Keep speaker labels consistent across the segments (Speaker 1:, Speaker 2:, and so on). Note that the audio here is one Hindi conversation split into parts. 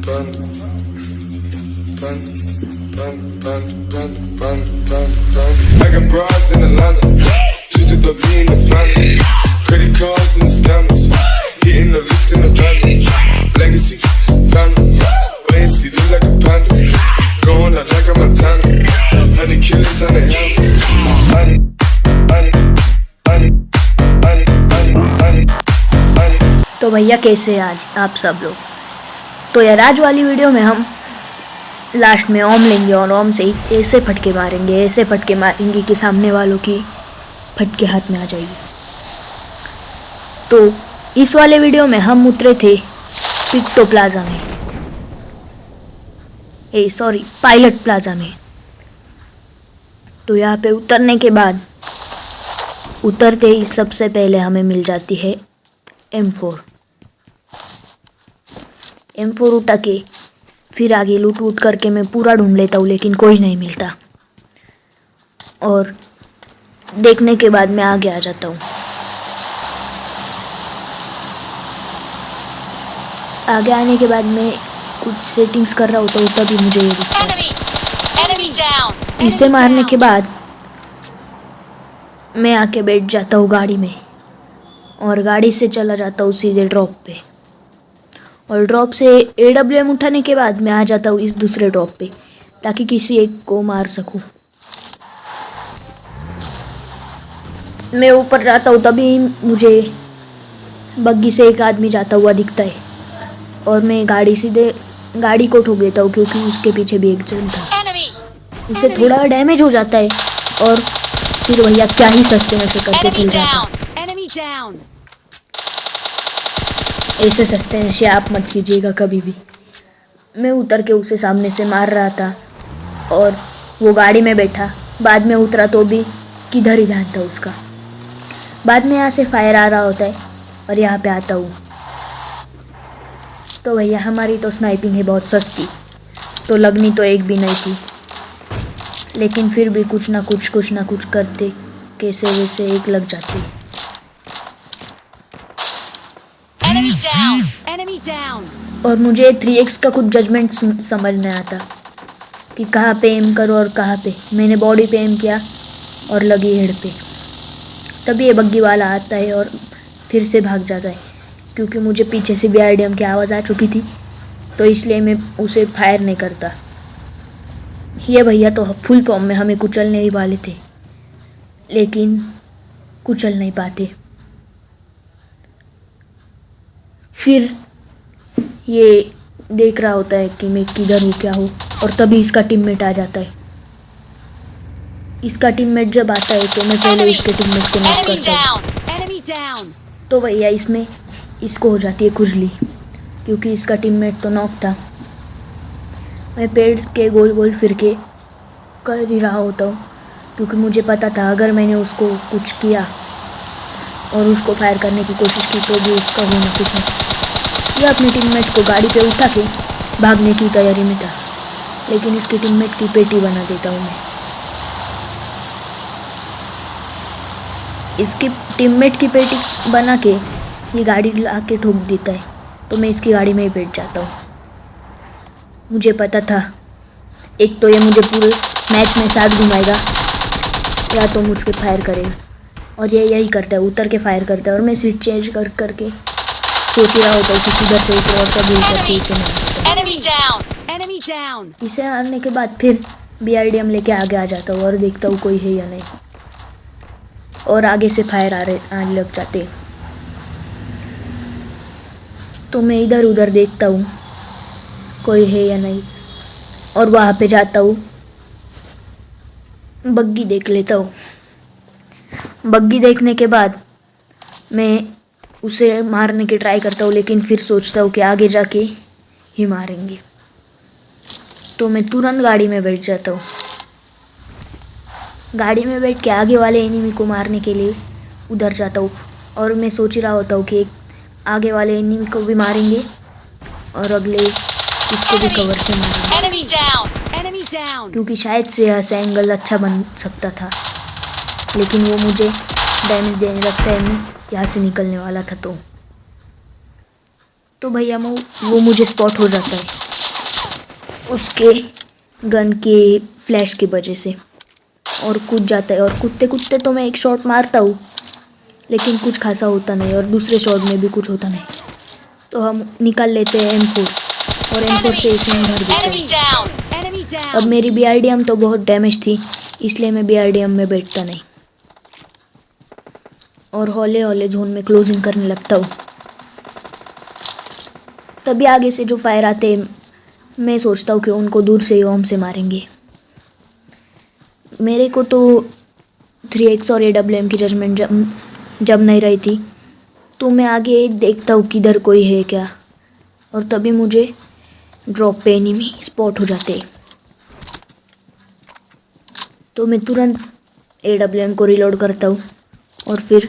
Speaker 1: I got broads in Atlanta, just to be in the family. Credit cards and the scammers, hitting the licks in the van. Legacy, family, wait see look like a panda. Going out like a Montana, honey killers on the helmets.
Speaker 2: तो भैया कैसे हैं आज आप सब लोग। तो यार आज वाली वीडियो में हम लास्ट में ओम लेंगे और ओम से ऐसे फटके मारेंगे कि सामने वालों की फटके हाथ में आ जाएगी। तो इस वाले वीडियो में हम उतरे थे पिक्टो प्लाजा में, पायलट प्लाजा में। तो यहाँ पे उतरने के बाद उतरते ही सबसे पहले हमें मिल जाती है M4 उठा के फिर आगे लूट करके मैं पूरा ढूंढ लेता हूँ, लेकिन कोई नहीं मिलता। और देखने के बाद मैं आगे आ जाता हूँ। आगे आने के बाद मैं कुछ सेटिंग्स कर रहा होता हूँ, तभी मुझे ये दिखता है। इसे मारने के बाद मैं आके बैठ जाता हूँ गाड़ी में और गाड़ी से चला जाता हूँ सीधे ड्रॉप पे। और ड्रॉप से AWM उठाने के बाद मैं आ जाता हूँ इस दूसरे ड्रॉप पे, ताकि किसी एक को मार सकूँ। मैं ऊपर जाता हूँ तभी मुझे बग्गी से एक आदमी जाता हुआ दिखता है और मैं गाड़ी को ठोक देता हूँ, क्योंकि उसके पीछे भी एक जन था। उसे थोड़ा डैमेज हो जाता है और फिर भैया क्या ही सस्ते में से करके किल जाता है। ऐसे सस्ते नशे आप मत कीजिएगा कभी भी। मैं उतर के उसे सामने से मार रहा था और वो गाड़ी में बैठा। बाद में उतरा तो भी किधर ही ध्यान था उसका। बाद में यहाँ से फायर आ रहा होता है और यहाँ पे आता हूँ। तो भैया हमारी तो स्नाइपिंग है बहुत सस्ती, तो लगनी तो एक भी नहीं थी, लेकिन फिर भी कुछ ना कुछ करते कैसे वैसे एक लग जाती।
Speaker 3: Enemy down.
Speaker 2: और मुझे 3x का कुछ जजमेंट समझ नहीं आता कि कहाँ पे एम करो और कहाँ पे। मैंने बॉडी पे एम किया और लगी हेड पे। तभी ये बग्गी वाला आता है और फिर से भाग जाता है, क्योंकि मुझे पीछे से BRDM की आवाज़ आ चुकी थी, तो इसलिए मैं उसे फायर नहीं करता। ये भैया तो फुल फॉर्म में हमें कुचलने ही वाले थे, लेकिन कुचल नहीं पाते। फिर ये देख रहा होता है कि मैं किधर हूँ क्या हूँ, और तभी इसका टीममेट आ जाता है। इसका टीममेट जब आता है तो मैं पहले इसके टीममेट को नॉक करता हूँ। तो भैया इसमें इसको हो जाती है खुजली, क्योंकि इसका टीममेट तो नॉक था। मैं पेड़ के गोल फिर के कर ही रहा होता हूँ, क्योंकि मुझे पता था अगर मैंने उसको कुछ किया और उसको फायर करने की कोशिश की तो भी उसका होना कुछ नहीं। ये अपने टीममेट को गाड़ी पे उठा के भागने की तैयारी में था, लेकिन इसके टीममेट की पेटी बना देता हूँ मैं। इसकी टीममेट की पेटी बना के ये गाड़ी ला के ठोक देता है, तो मैं इसकी गाड़ी में ही बैठ जाता हूँ। मुझे पता था एक तो ये मुझे पूरे मैच में साथ घुमाएगा या तो मुझ पे फायर करेगा, और ये यही करता है, उतर के फायर करता है। और मैं सीट चेंज करके सोच रहा होता है कि किधर से उतर, और तभी उतर के इसे मारता। इसे मारने के बाद फिर BRDM लेके आगे आ जाता हूँ और देखता हूँ कोई है या नहीं, और आगे से फायर आने लग जाते। तो मैं इधर उधर देखता हूँ कोई है या नहीं, और वहाँ पे जाता हूँ, बग्गी देख लेता हूँ। बग्गी देखने के बाद मैं उसे मारने की ट्राई करता हूँ, लेकिन फिर सोचता हूँ कि आगे जाके ही मारेंगे, तो मैं तुरंत गाड़ी में बैठ जाता हूँ। गाड़ी में बैठ के आगे वाले एनिमी को मारने के लिए उधर जाता हूँ, और मैं सोच रहा होता हूँ कि आगे वाले एनिमी को भी मारेंगे और अगले इसको भी कवर से मारेंगे, क्योंकि शायद से यह से एंगल अच्छा बन सकता था, लेकिन वो मुझे डैमेज देने लगता है। मैं यहाँ से निकलने वाला था तो भैया वो मुझे स्पॉट हो जाता है। उसके गन के फ्लैश की वजह से और कूद जाता है। और कूदते कूदते तो मैं एक शॉट मारता हूँ लेकिन कुछ खासा होता नहीं और दूसरे शॉट में भी कुछ होता नहीं। तो हम निकाल लेते हैं M4 और M4 से इसे भर देते हैं। अब मेरी BRDM तो बहुत डैमेज थी इसलिए मैं BRDM में बैठता नहीं और हौले हौले जोन में क्लोजिंग करने लगता हूँ। तभी आगे से जो फायर आते हैं मैं सोचता हूँ कि उनको दूर से ही ओम से मारेंगे। मेरे को तो 3x और AWM की जजमेंट जब नहीं रही थी तो मैं आगे देखता हूँ किधर कोई है क्या, और तभी मुझे ड्रॉप पे एनिमी स्पॉट हो जाते। तो मैं तुरंत AWM को रिलोड करता हूँ और फिर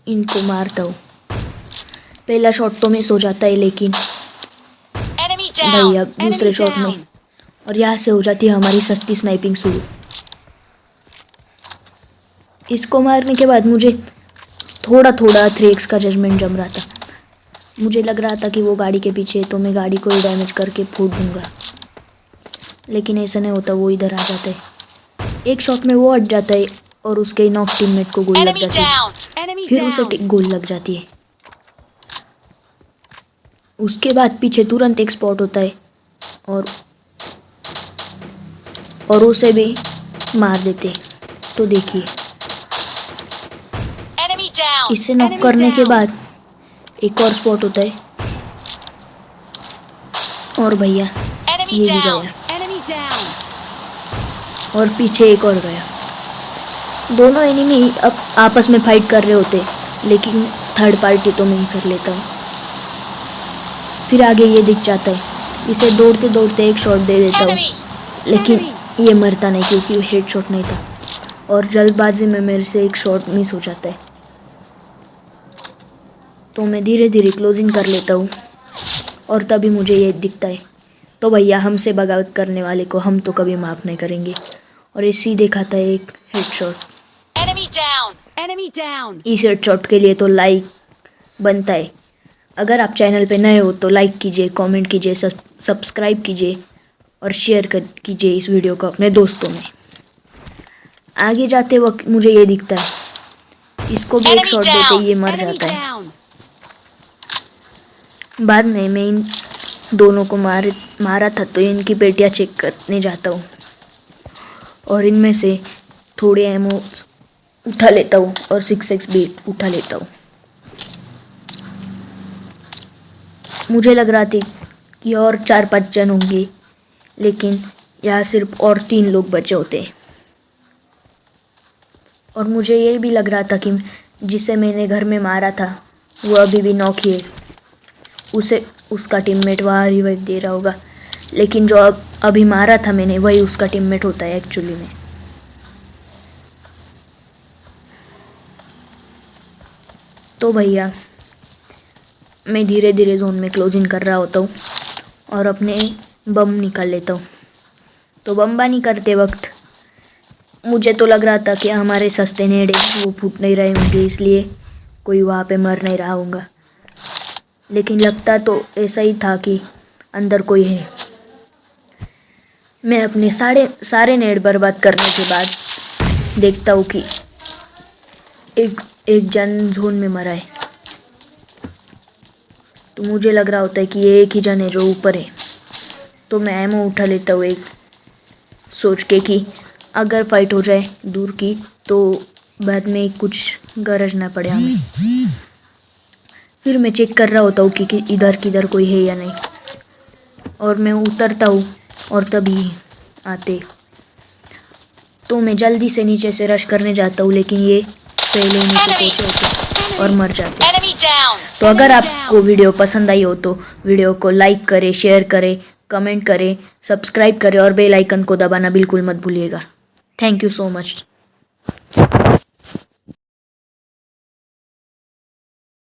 Speaker 2: इनको मारता हूँ। पहला शॉट तो मिस हो जाता है लेकिन भैया दूसरे शॉट में, और यहाँ से हो जाती है हमारी सस्ती स्नाइपिंग शुरू। इसको मारने के बाद मुझे थोड़ा 3x का जजमेंट जम रहा था। मुझे लग रहा था कि वो गाड़ी के पीछे है तो मैं गाड़ी को ही डैमेज करके फोड़ दूंगा, लेकिन ऐसा नहीं होता, वो इधर आ जाता है। एक शॉट में वो हट जाता है और उसके नॉक टीममेट को गोली लग जाती है, फिर उसे गोली लग जाती है। उसके बाद पीछे तुरंत एक स्पॉट होता है और उसे भी मार देते। तो देखिए इसे नॉक करने के बाद एक और स्पॉट होता है और भैया ये भी गया और पीछे एक और गया। दोनों एनिमी अब आपस में फाइट कर रहे होते लेकिन थर्ड पार्टी तो मैं ही कर लेता हूँ। फिर आगे ये दिख जाता है, इसे दौड़ते दौड़ते एक शॉट दे देता हूँ लेकिन ये मरता नहीं क्योंकि हेड शॉट नहीं था और जल्दबाजी में मेरे से एक शॉट मिस हो जाता है। तो मैं धीरे धीरे क्लोजिंग कर लेता हूँ और तभी मुझे ये दिखता है। तो भैया हमसे बगावत करने वाले को हम तो कभी माफ़ नहीं करेंगे, और ये सीधे खाता है एक हेडशॉट। इस हेडशॉट के लिए तो लाइक बनता है। अगर आप चैनल पे नए हो तो लाइक कीजिए, कमेंट कीजिए, सब्सक्राइब कीजिए और शेयर कीजिए इस वीडियो को अपने दोस्तों में। आगे जाते वक्त मुझे ये दिखता है, इसको भी एक शॉट देते ये मर जाता है। बाद में मैं इन दोनों को मारा था तो इनकी पेटियाँ चेक करने जाता हूँ और इनमें से थोड़े एमो उठा लेता हूँ और 6x भी उठा लेता हूँ। मुझे लग रहा था कि और 4-5 जन होंगे लेकिन यहाँ सिर्फ और 3 लोग बचे होते। और मुझे ये भी लग रहा था कि जिसे मैंने घर में मारा था वो अभी भी नॉक ही है, उसे उसका टीममेट वहाँ रिवाइव दे रहा होगा, लेकिन जो अभी मारा था मैंने वही उसका टीममेट होता है एक्चुअली में। तो भैया मैं धीरे धीरे जोन में क्लोजिंग कर रहा होता हूँ और अपने बम निकाल लेता हूँ। तो बमबानी करते वक्त मुझे तो लग रहा था कि हमारे सस्ते नेड़े वो फूट नहीं रहे होंगे इसलिए कोई वहाँ पे मर नहीं रहा होगा, लेकिन लगता तो ऐसा ही था कि अंदर कोई है। मैं अपने सारे नेट बर्बाद करने के बाद देखता हूँ कि एक जन जोन में मरा है। तो मुझे लग रहा होता है कि ये एक ही जन है जो ऊपर है। तो मैं एमो उठा लेता हूँ एक, सोच के कि अगर फाइट हो जाए दूर की तो बाद में कुछ गरज ना पड़े हमें। फिर मैं चेक कर रहा होता हूँ कि इधर किधर कोई है या नहीं, और मैं उतरता हूँ और तभी आते। तो मैं जल्दी से नीचे से रश करने जाता हूँ लेकिन ये पहले ही नीचे पहुँचे होते और मर जाते। तो अगर आपको वीडियो पसंद आई हो तो वीडियो को लाइक करें, शेयर करें, कमेंट करें, सब्सक्राइब करें और बेल आइकन को दबाना बिल्कुल मत भूलिएगा। Thank you so much.